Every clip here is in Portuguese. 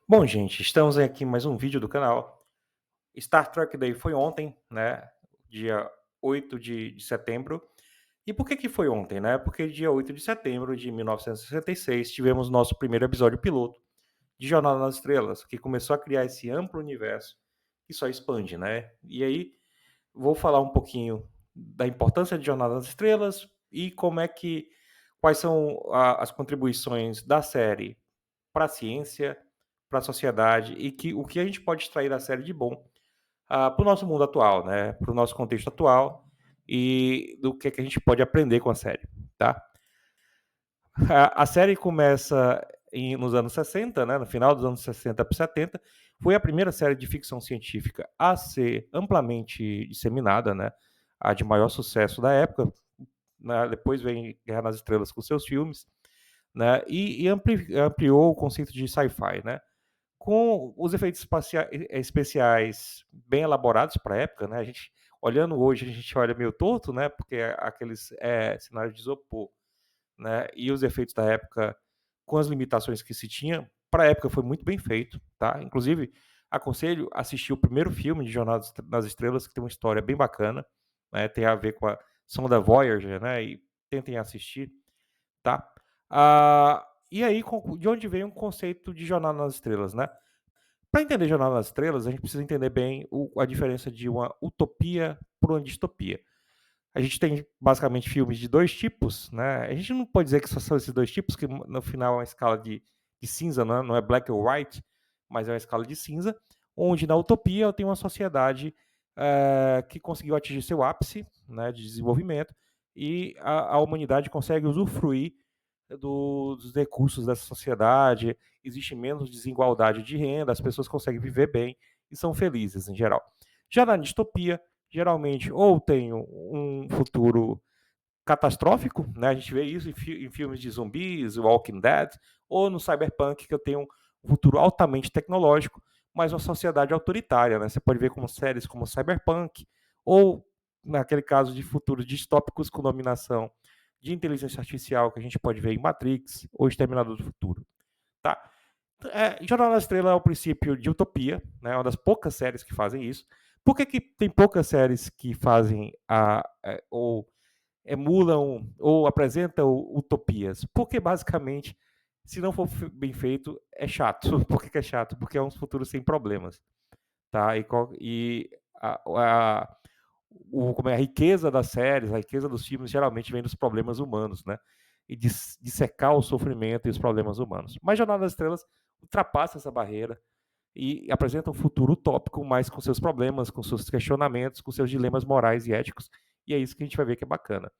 Bom, gente, estamos aqui em mais um vídeo do canal. Star Trek Day foi ontem, né? Dia 8 de setembro. E por que foi ontem, né? Porque dia 8 de setembro de 1966 tivemos nosso primeiro episódio piloto de Jornada nas Estrelas, que começou a criar esse amplo universo que só expande, né? E aí vou falar um pouquinho da importância de Jornada nas Estrelas e quais são as contribuições da série para a ciência, para a sociedade e o que a gente pode extrair da série de bom para o nosso mundo atual, né? Para o nosso contexto atual e do que a gente pode aprender com a série, tá? A série começa nos anos 60, né? No final dos anos 60 para 70, foi a primeira série de ficção científica a ser amplamente disseminada, né? A de maior sucesso da época, né? Depois vem Guerra nas Estrelas com seus filmes, né? E ampliou o conceito de sci-fi, né? Com os efeitos especiais bem elaborados para a época, né? A gente, olhando hoje, a gente olha meio torto, né? Porque aqueles cenários de isopor, né? E os efeitos da época, com as limitações que se tinha, para a época foi muito bem feito, tá? Inclusive, aconselho assistir o primeiro filme de Jornada nas Estrelas, que tem uma história bem bacana, né? Tem a ver com a sonda Voyager, né? E tentem assistir, tá? E aí, de onde vem o conceito de Jornada nas Estrelas, né? Para entender Jornada nas Estrelas, a gente precisa entender bem a diferença de uma utopia para uma distopia. A gente tem basicamente filmes de dois tipos, né? A gente não pode dizer que só são esses dois tipos, que no final é uma escala de cinza, né? Não é black or white, mas é uma escala de cinza, onde na utopia eu tenho uma sociedade que conseguiu atingir seu ápice, né, de desenvolvimento e a humanidade consegue usufruir dos recursos dessa sociedade, existe menos desigualdade de renda, as pessoas conseguem viver bem e são felizes em geral. Já na distopia, geralmente ou tem um futuro catastrófico, né? A gente vê isso em filmes de zumbis, Walking Dead, ou no Cyberpunk, que eu tenho um futuro altamente tecnológico, mas uma sociedade autoritária, né? Você pode ver como séries como Cyberpunk, ou naquele caso de futuros distópicos com dominação de inteligência artificial, que a gente pode ver em Matrix ou Exterminador do Futuro, tá? Jornal da Estrela é o princípio de utopia, né? É uma das poucas séries que fazem isso. Por que tem poucas séries que fazem ou emulam ou apresentam utopias? Porque, basicamente, se não for bem feito, é chato. Por que é chato? Porque é um futuro sem problemas. Tá? E como é a riqueza das séries, a riqueza dos filmes, geralmente vem dos problemas humanos, né? E de secar o sofrimento e os problemas humanos. Mas Jornada das Estrelas ultrapassa essa barreira e apresenta um futuro utópico, mas com seus problemas, com seus questionamentos, com seus dilemas morais e éticos. E é isso que a gente vai ver que é bacana.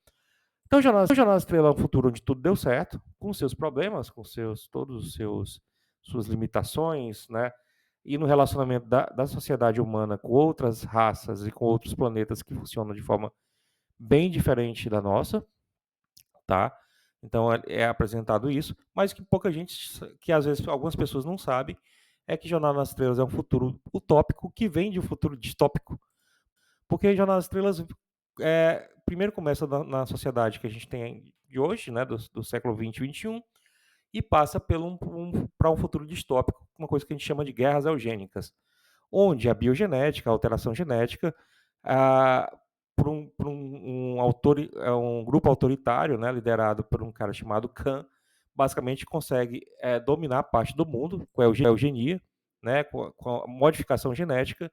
Então, Jornada Estrela é um futuro onde tudo deu certo, com seus problemas, com todos os seus suas limitações, né? E no relacionamento da sociedade humana com outras raças e com outros planetas que funcionam de forma bem diferente da nossa, tá? Então é apresentado isso, mas que pouca gente, que às vezes algumas pessoas não sabem, é que Jornada nas Estrelas é um futuro utópico que vem de um futuro distópico. Porque Jornada nas Estrelas primeiro começa na sociedade que a gente tem de hoje, né, do século 20 e 21, e passa para um futuro distópico, uma coisa que a gente chama de guerras eugênicas, onde a biogenética, a alteração genética, por um grupo autoritário, né, liderado por um cara chamado Khan, basicamente consegue dominar parte do mundo com a eugenia, né, com a modificação genética.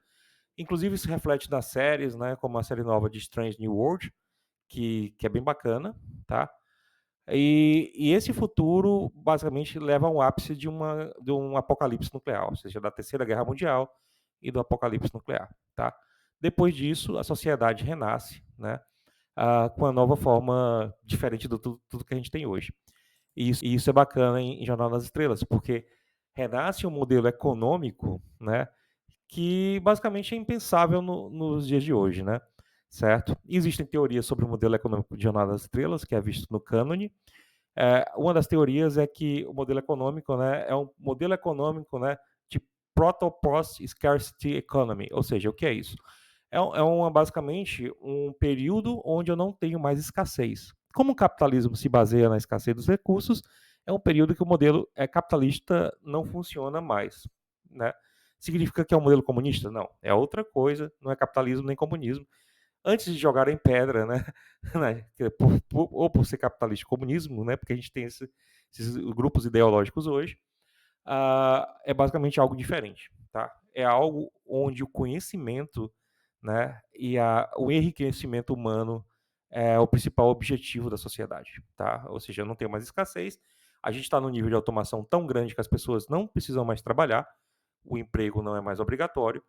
Inclusive isso reflete nas séries, né, como a série nova de Strange New World, que é bem bacana, tá? E esse futuro basicamente leva ao ápice de um apocalipse nuclear, ou seja, da Terceira Guerra Mundial e do apocalipse nuclear, tá? Depois disso, a sociedade renasce, né, com uma nova forma diferente do tudo que a gente tem hoje. E isso é bacana em Jornada das Estrelas, porque renasce um modelo econômico, né, que basicamente é impensável nos dias de hoje, né? Certo? Existem teorias sobre o modelo econômico de Jornada das Estrelas, que é visto no cânone. Uma das teorias é que o modelo econômico, né, é um modelo econômico, né, de proto-post scarcity economy, ou seja, o que é isso? Basicamente um período onde eu não tenho mais escassez. Como o capitalismo se baseia na escassez dos recursos, é um período que o modelo capitalista não funciona mais. né? Significa que é um modelo comunista? Não, é outra coisa, não é capitalismo nem comunismo. Antes de jogarem pedra, né, né, ou por ser capitalista comunismo, né, porque a gente tem esses grupos ideológicos hoje, é basicamente algo diferente, tá? É algo onde o conhecimento, né, e o enriquecimento humano é o principal objetivo da sociedade, tá? Ou seja, não tem mais escassez, a gente está num nível de automação tão grande que as pessoas não precisam mais trabalhar, o emprego não é mais obrigatório,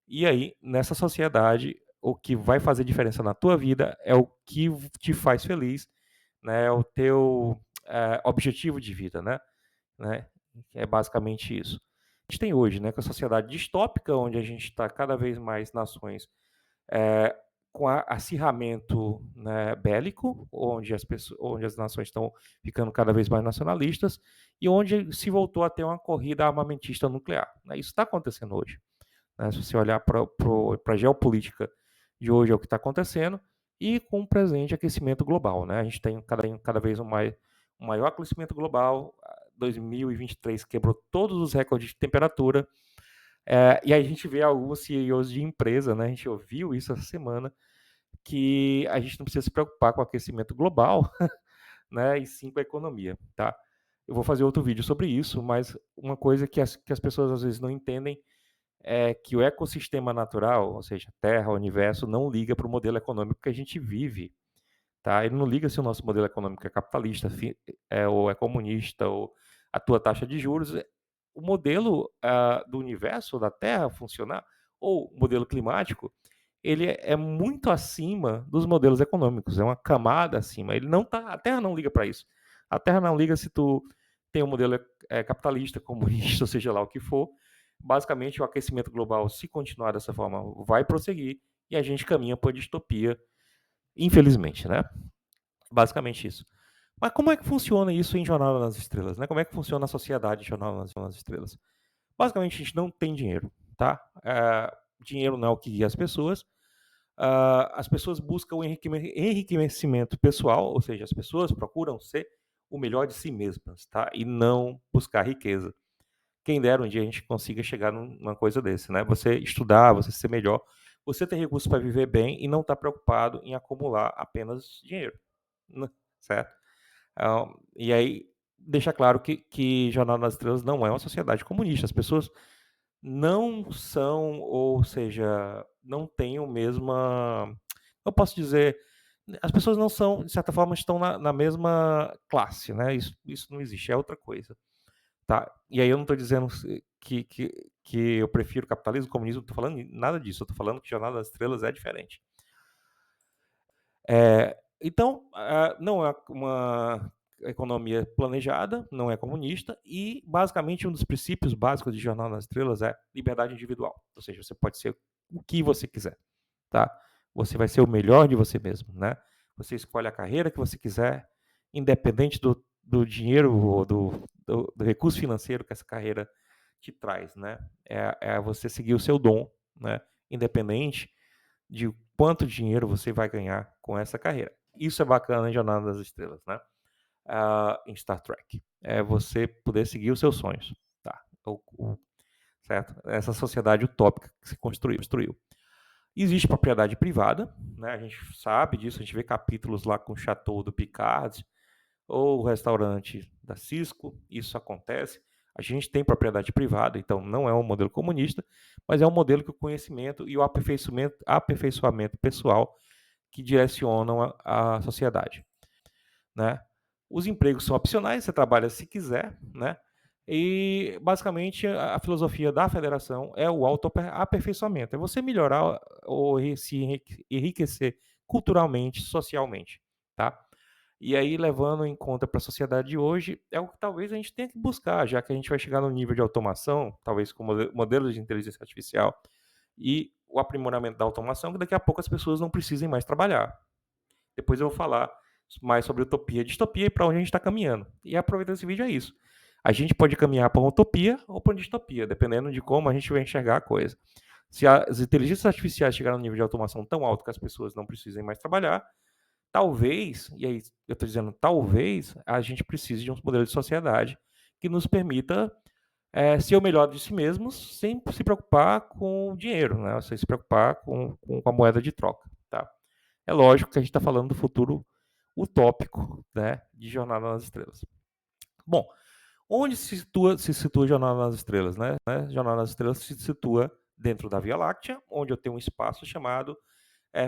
e aí, nessa sociedade, o que vai fazer diferença na tua vida é o que te faz feliz, né? É o teu objetivo de vida, né? É basicamente isso. A gente tem hoje, né, com a sociedade distópica, onde a gente está cada vez mais nações é, com acirramento, né, bélico, onde as nações estão ficando cada vez mais nacionalistas e onde se voltou a ter uma corrida armamentista nuclear, né? Isso está acontecendo hoje, né? Se você olhar para a geopolítica de hoje, é o que está acontecendo, e com o presente aquecimento global, né? A gente tem cada vez um maior aquecimento global. 2023 quebrou todos os recordes de temperatura. E aí a gente vê alguns CEOs de empresa, né? A gente ouviu isso essa semana, que a gente não precisa se preocupar com o aquecimento global, né? E sim com a economia, tá? Eu vou fazer outro vídeo sobre isso, mas uma coisa que as pessoas às vezes não entendem é que o ecossistema natural, ou seja, a Terra, o universo, não liga para o modelo econômico que a gente vive, tá? Ele não liga se o nosso modelo econômico é capitalista, ou é comunista, ou a tua taxa de juros. O modelo do universo, da Terra funcionar, ou o modelo climático, ele é muito acima dos modelos econômicos, é uma camada acima. Ele não tá, a Terra não liga para isso. A Terra não liga se tu tem um modelo capitalista, comunista, ou seja lá o que for. Basicamente, o aquecimento global, se continuar dessa forma, vai prosseguir e a gente caminha para a distopia, infelizmente, né? Basicamente isso. Mas como é que funciona isso em Jornada nas Estrelas, né? Como é que funciona a sociedade em Jornada nas Estrelas? Basicamente, a gente não tem dinheiro, tá? Dinheiro não é o que guia as pessoas. As pessoas buscam o enriquecimento pessoal, ou seja, as pessoas procuram ser o melhor de si mesmas, tá? E não buscar riqueza. Quem dera um dia a gente consiga chegar numa coisa desse, né? Você estudar, você ser melhor, você ter recursos para viver bem e não estar preocupado em acumular apenas dinheiro, né? Certo? E aí deixa claro que Jornal das Estrelas não é uma sociedade comunista. As pessoas não são, ou seja, não têm o mesma. Eu posso dizer, as pessoas não são, de certa forma, estão na mesma classe, né? Isso não existe, é outra coisa. Tá? E aí eu não estou dizendo que eu prefiro capitalismo, comunismo, não estou falando nada disso. Eu estou falando que Jornada das Estrelas é diferente. Então, não é uma economia planejada, não é comunista, e basicamente um dos princípios básicos de Jornada das Estrelas é liberdade individual. Ou seja, você pode ser o que você quiser, tá? Você vai ser o melhor de você mesmo, né? Você escolhe a carreira que você quiser, independente do dinheiro ou do recurso financeiro que essa carreira te traz, né? É você seguir o seu dom, né? Independente de quanto dinheiro você vai ganhar com essa carreira. Isso é bacana em Jornada das Estrelas, né? Em Star Trek. É você poder seguir os seus sonhos, tá? Certo? Essa sociedade utópica que se construiu. Existe propriedade privada, né? A gente sabe disso, a gente vê capítulos lá com o Chateau do Picard, ou o restaurante da Cisco, isso acontece. A gente tem propriedade privada, então não é um modelo comunista, mas é um modelo que o conhecimento e o aperfeiçoamento pessoal que direcionam a sociedade, né? Os empregos são opcionais, você trabalha se quiser, né? E basicamente a filosofia da federação é o autoaperfeiçoamento, é você melhorar ou se enriquecer culturalmente, socialmente, tá? E aí, levando em conta para a sociedade de hoje, é o que talvez a gente tenha que buscar, já que a gente vai chegar no nível de automação, talvez com modelos de inteligência artificial e o aprimoramento da automação, que daqui a pouco as pessoas não precisem mais trabalhar. Depois eu vou falar mais sobre utopia e distopia e para onde a gente está caminhando. E aproveitando esse vídeo é isso. A gente pode caminhar para uma utopia ou para uma distopia, dependendo de como a gente vai enxergar a coisa. Se as inteligências artificiais chegarem no nível de automação tão alto que as pessoas não precisem mais trabalhar, talvez, e aí eu estou dizendo talvez, a gente precise de um modelo de sociedade que nos permita ser o melhor de si mesmos sem se preocupar com o dinheiro, né? Sem se preocupar com a moeda de troca, tá? É lógico que a gente está falando do futuro utópico, né, de Jornada nas Estrelas. Bom, onde se situa Jornada nas Estrelas, né? Jornada nas Estrelas se situa dentro da Via Láctea, onde eu tenho um espaço chamado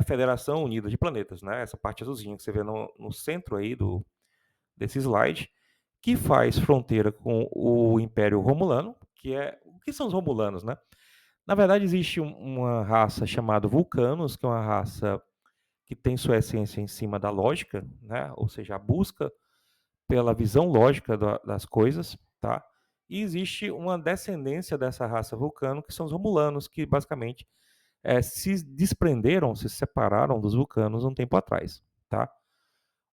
Federação Unida de Planetas, né? Essa parte azulzinha que você vê no centro aí desse slide, que faz fronteira com o Império Romulano, o que são os Romulanos, né? Na verdade, existe uma raça chamada Vulcanos, que é uma raça que tem sua essência em cima da lógica, né? Ou seja, a busca pela visão lógica das coisas, tá? E existe uma descendência dessa raça vulcano, que são os Romulanos, que basicamente se desprenderam, se separaram dos vulcanos um tempo atrás, tá?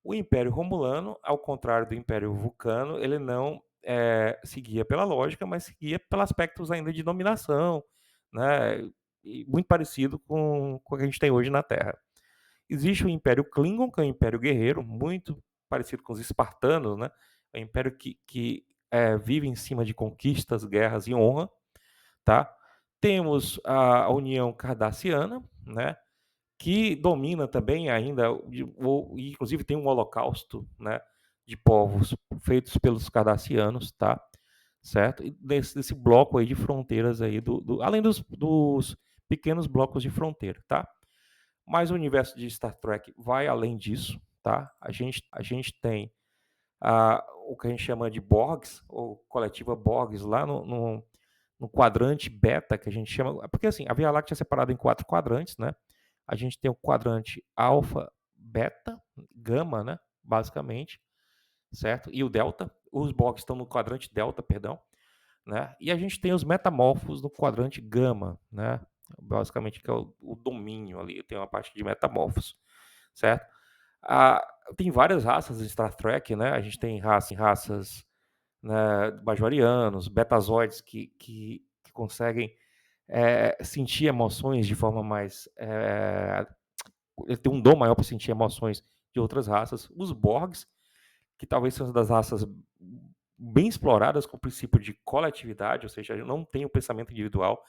O Império Romulano, ao contrário do Império Vulcano, ele não seguia pela lógica, mas seguia pelos aspectos ainda de dominação, né? E muito parecido com o que a gente tem hoje na Terra. Existe o Império Klingon, que é um império guerreiro, muito parecido com os espartanos, né? É um império que vive em cima de conquistas, guerras e honra, tá? Temos a União Cardassiana, né? Que domina também ainda, inclusive tem um holocausto, né? De povos feitos pelos cardassianos, tá? Certo? E desse bloco aí de fronteiras aí, além dos pequenos blocos de fronteira, tá? Mas o universo de Star Trek vai além disso, tá? A gente tem o que a gente chama de Borgs, ou coletiva Borgs, lá no quadrante beta, que a gente chama. Porque assim, a Via Láctea é separada em 4 quadrantes, né? A gente tem o quadrante alfa, beta, gama, né? Basicamente, certo? E o delta. Os Borgs estão no quadrante delta, perdão, né? E a gente tem os metamorfos no quadrante gama, né? Basicamente, que é o domínio ali, tem uma parte de metamorfos, certo? Ah, tem várias raças em Star Trek, né? A gente tem raças, né, bajorianos, betazoides que conseguem sentir emoções de forma mais. Ele tem um dom maior para sentir emoções de outras raças. Os Borgs, que talvez sejam das raças bem exploradas com o princípio de coletividade, ou seja, não tem o pensamento individual.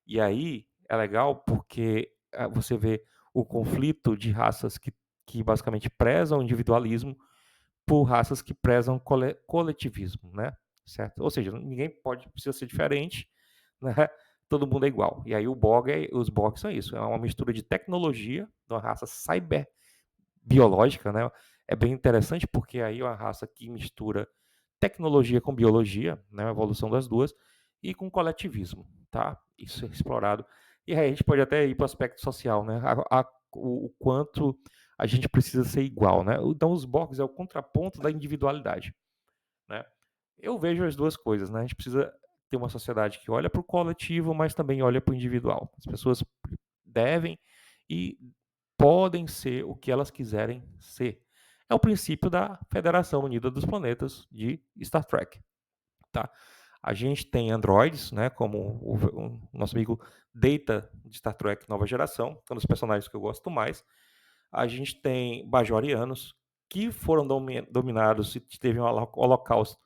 E aí é legal porque você vê o conflito de raças que basicamente prezam o individualismo por raças que prezam coletivismo, né? Certo? Ou seja, ninguém precisa ser diferente, né? Todo mundo é igual. E aí os Borg são isso, é uma mistura de tecnologia, de uma raça cyberbiológica, né? É bem interessante porque aí é uma raça que mistura tecnologia com biologia, né? A evolução das duas, e com coletivismo, tá? Isso é explorado. E aí a gente pode até ir para o aspecto social, né? O quanto a gente precisa ser igual, né? Então os Borgs é o contraponto da individualidade, né? Eu vejo as duas coisas, né? A gente precisa ter uma sociedade que olha para o coletivo, mas também olha para o individual. As pessoas devem e podem ser o que elas quiserem ser. É o princípio da Federação Unida dos Planetas de Star Trek, tá? A gente tem androides, né, como o nosso amigo Data de Star Trek Nova Geração, que é um dos personagens que eu gosto mais. A gente tem bajorianos, que foram dominados, e teve um holocausto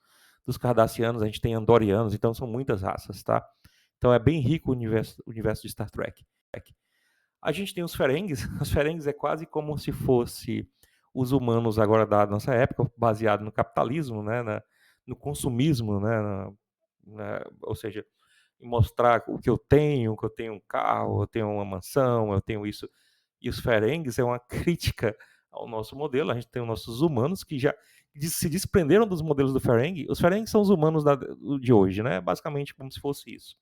dos cardassianos. A gente tem andorianos, então são muitas raças, tá? Então é bem rico o universo de Star Trek. A gente tem os Ferengues. Os Ferengues é quase como se fosse os humanos agora da nossa época, baseado no capitalismo, né, no consumismo, né, ou seja, em mostrar o que eu tenho um carro, eu tenho uma mansão, eu tenho isso. E os Ferengues é uma crítica ao nosso modelo. A gente tem os nossos humanos que já se desprenderam dos modelos do Ferengue. Os Ferengues são os humanos de hoje, né? Basicamente como se fosse isso,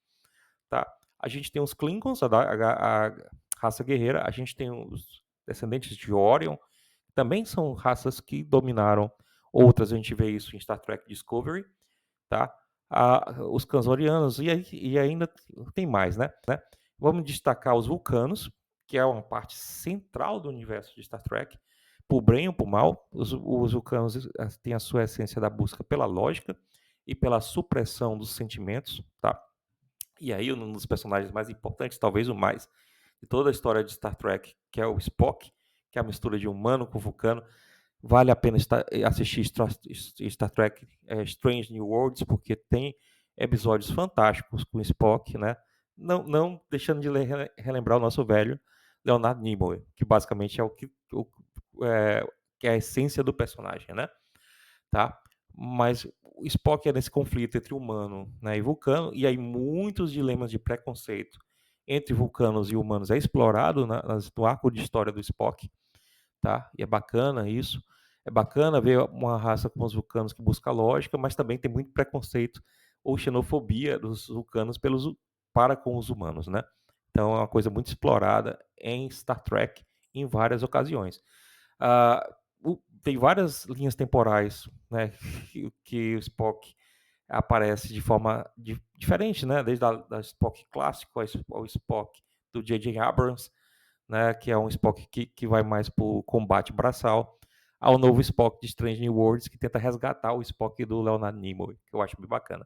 tá? A gente tem os Klingons, a raça guerreira. A gente tem os descendentes de Orion, que também são raças que dominaram outras. A gente vê isso em Star Trek Discovery, tá? Os Kansorianos, e ainda tem mais, né? Vamos destacar os Vulcanos, que é uma parte central do universo de Star Trek, por bem ou por mal. Os Vulcanos têm a sua essência da busca pela lógica e pela supressão dos sentimentos, tá? E aí um dos personagens mais importantes, talvez o mais, de toda a história de Star Trek, que é o Spock, que é a mistura de humano com vulcano. Vale a pena assistir Star Trek Strange New Worlds, porque tem episódios fantásticos com o Spock, né? Não deixando de relembrar o nosso velho Leonard Nimoy, que basicamente é que é a essência do personagem, né? Tá? Mas o Spock é nesse conflito entre humano, né, e vulcano, e aí muitos dilemas de preconceito entre vulcanos e humanos é explorado no arco de história do Spock, tá? E é bacana isso. É bacana ver uma raça como os vulcanos que busca lógica, mas também tem muito preconceito ou xenofobia dos vulcanos para com os humanos, né? Então é uma coisa muito explorada em Star Trek em várias ocasiões. Ah, tem várias linhas temporais, né, que o Spock aparece de forma diferente, né, desde da Spock clássico ao Spock do J.J. Abrams, né, que é um Spock que vai mais para o combate braçal, ao novo Spock de Strange New Worlds, que tenta resgatar o Spock do Leonard Nimoy, que eu acho bem bacana,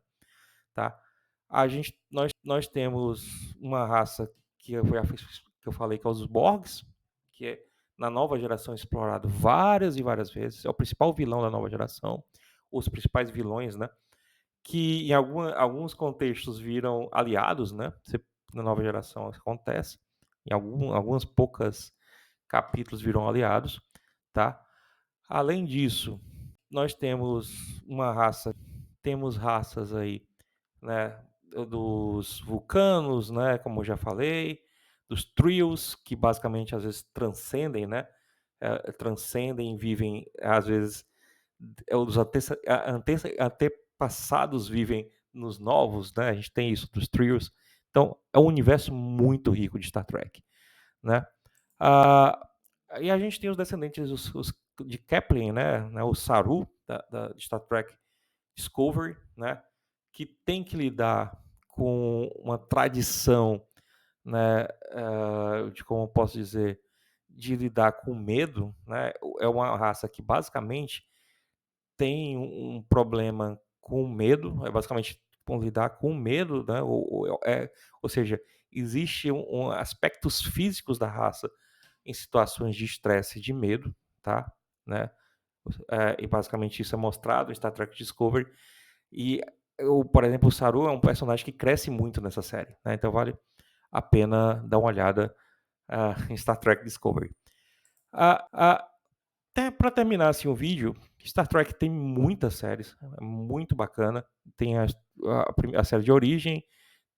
tá? Nós temos uma raça que eu falei que é os Borgs, que é na nova geração explorado várias e várias vezes, é o principal vilão da nova geração, os principais vilões, né? Que em alguns contextos viram aliados, né? Na nova geração acontece, em algumas poucas capítulos viram aliados, tá? Além disso, nós temos raças aí, né, dos vulcanos, né, como eu já falei, dos trios, que basicamente às vezes transcendem, né, transcendem, vivem, às vezes, os antepassados vivem nos novos, né, a gente tem isso dos trios. Então, é um universo muito rico de Star Trek, né. Ah, e a gente tem os descendentes de Kepler, né, o Saru, de Star Trek Discovery, né, que tem que lidar com uma tradição, né, de como eu posso dizer, de lidar com medo, né, é uma raça que basicamente tem um problema com medo, é basicamente com lidar com medo, né, ou seja, existe aspectos físicos da raça em situações de estresse e de medo, tá, né, e basicamente isso é mostrado em Star Trek Discovery. E, por exemplo, o Saru é um personagem que cresce muito nessa série, né? Então vale a pena dar uma olhada em Star Trek Discovery. Para terminar assim, o vídeo, Star Trek tem muitas séries, é muito bacana. Tem a série de origem,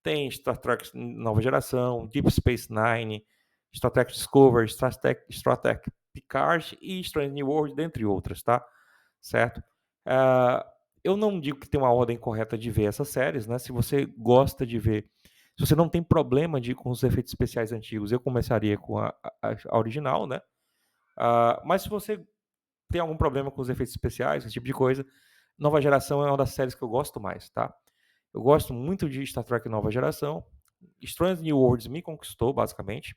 tem Star Trek Nova Geração, Deep Space Nine, Star Trek Discovery, Star Trek Picard e Strange New World, dentre outras, tá? Certo? Ah, eu não digo que tem uma ordem correta de ver essas séries, né? Se você gosta de ver, se você não tem problema com os efeitos especiais antigos, eu começaria com a original, né? Mas se você tem algum problema com os efeitos especiais, esse tipo de coisa, Nova Geração é uma das séries que eu gosto mais, tá? Eu gosto muito de Star Trek Nova Geração. Strange New Worlds me conquistou, basicamente.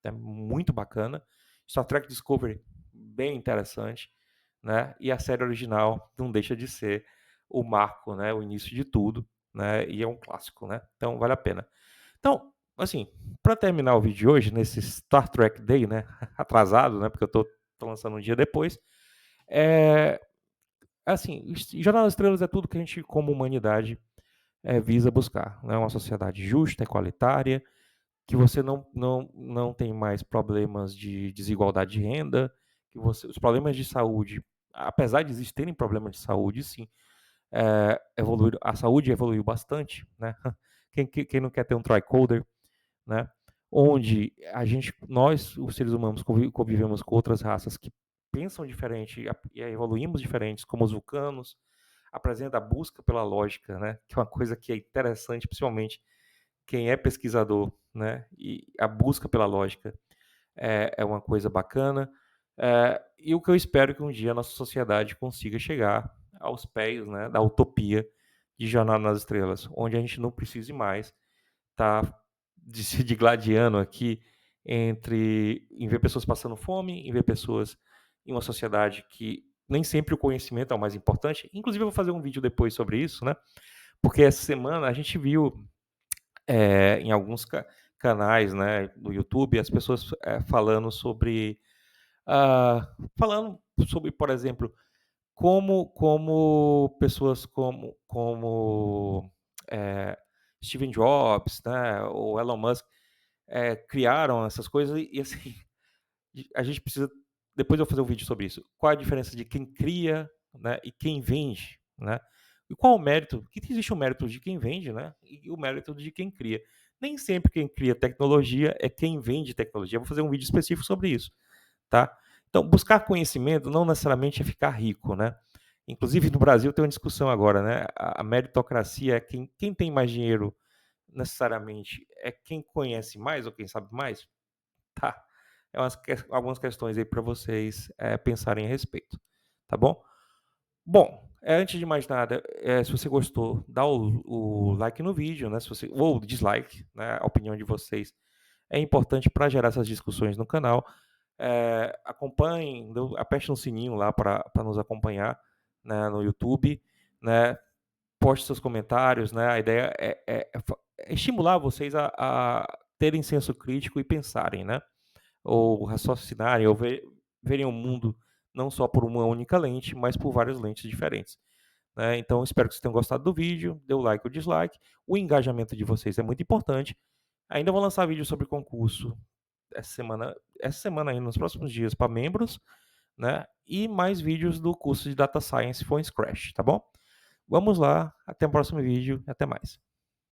É muito bacana. Star Trek Discovery, bem interessante, né? E a série original não deixa de ser o marco, né? O início de tudo, né? E é um clássico, né? Então vale a pena. Então, assim, para terminar o vídeo de hoje, nesse Star Trek Day, né? Atrasado, né? Porque eu tô lançando um dia depois. É, assim, Jornada das Estrelas é tudo que a gente, como humanidade, visa buscar, né? Uma sociedade justa, equalitária, que você não tem mais problemas de desigualdade de renda, que os problemas de saúde, apesar de existirem problemas de saúde, sim, a saúde evoluiu bastante, né? Quem não quer ter um tricorder, né? Onde nós, os seres humanos, convivemos com outras raças que pensam diferente e evoluímos diferentes, como os vulcanos, apresenta a busca pela lógica, né? Que é uma coisa que é interessante, principalmente quem é pesquisador, né? E a busca pela lógica é uma coisa bacana. E o que eu espero é que um dia a nossa sociedade consiga chegar aos pés, né, da utopia de Jornada nas Estrelas, onde a gente não precise mais estar se digladiando aqui em ver pessoas passando fome, em ver pessoas em uma sociedade que nem sempre o conhecimento é o mais importante. Inclusive, eu vou fazer um vídeo depois sobre isso, né? Porque essa semana a gente viu em alguns canais, né, do YouTube, as pessoas falando sobre, por exemplo, como pessoas como eh, Steven Jobs, né, ou Elon Musk, criaram essas coisas e assim, a gente precisa, depois eu vou fazer um vídeo sobre isso. Qual a diferença de quem cria, né, e quem vende, né? E qual o mérito? Que existe o mérito de quem vende, né, e o mérito de quem cria. Nem sempre quem cria tecnologia é quem vende tecnologia. Eu vou fazer um vídeo específico sobre isso, tá? Então, buscar conhecimento não necessariamente é ficar rico, né? Inclusive no Brasil tem uma discussão agora, né? A meritocracia é quem tem mais dinheiro necessariamente é quem conhece mais ou quem sabe mais? Tá. É algumas questões aí para vocês pensarem a respeito, tá bom? Bom, antes de mais nada, se você gostou, dá o like no vídeo, né? Se você, ou dislike, né? A opinião de vocês é importante para gerar essas discussões no canal. Acompanhem, aperte no sininho lá para nos acompanhar, né, no YouTube, né? Poste seus comentários, né? A ideia é estimular vocês a terem senso crítico e pensarem, né? Ou raciocinarem, ou verem o mundo não só por uma única lente, mas por várias lentes diferentes, né? Então, espero que vocês tenham gostado do vídeo, dê o like ou dislike. O engajamento de vocês é muito importante. Ainda vou lançar vídeo sobre concurso essa semana aí, nos próximos dias, para membros, né? E mais vídeos do curso de Data Science for Scratch, tá bom? Vamos lá, até o próximo vídeo, até mais.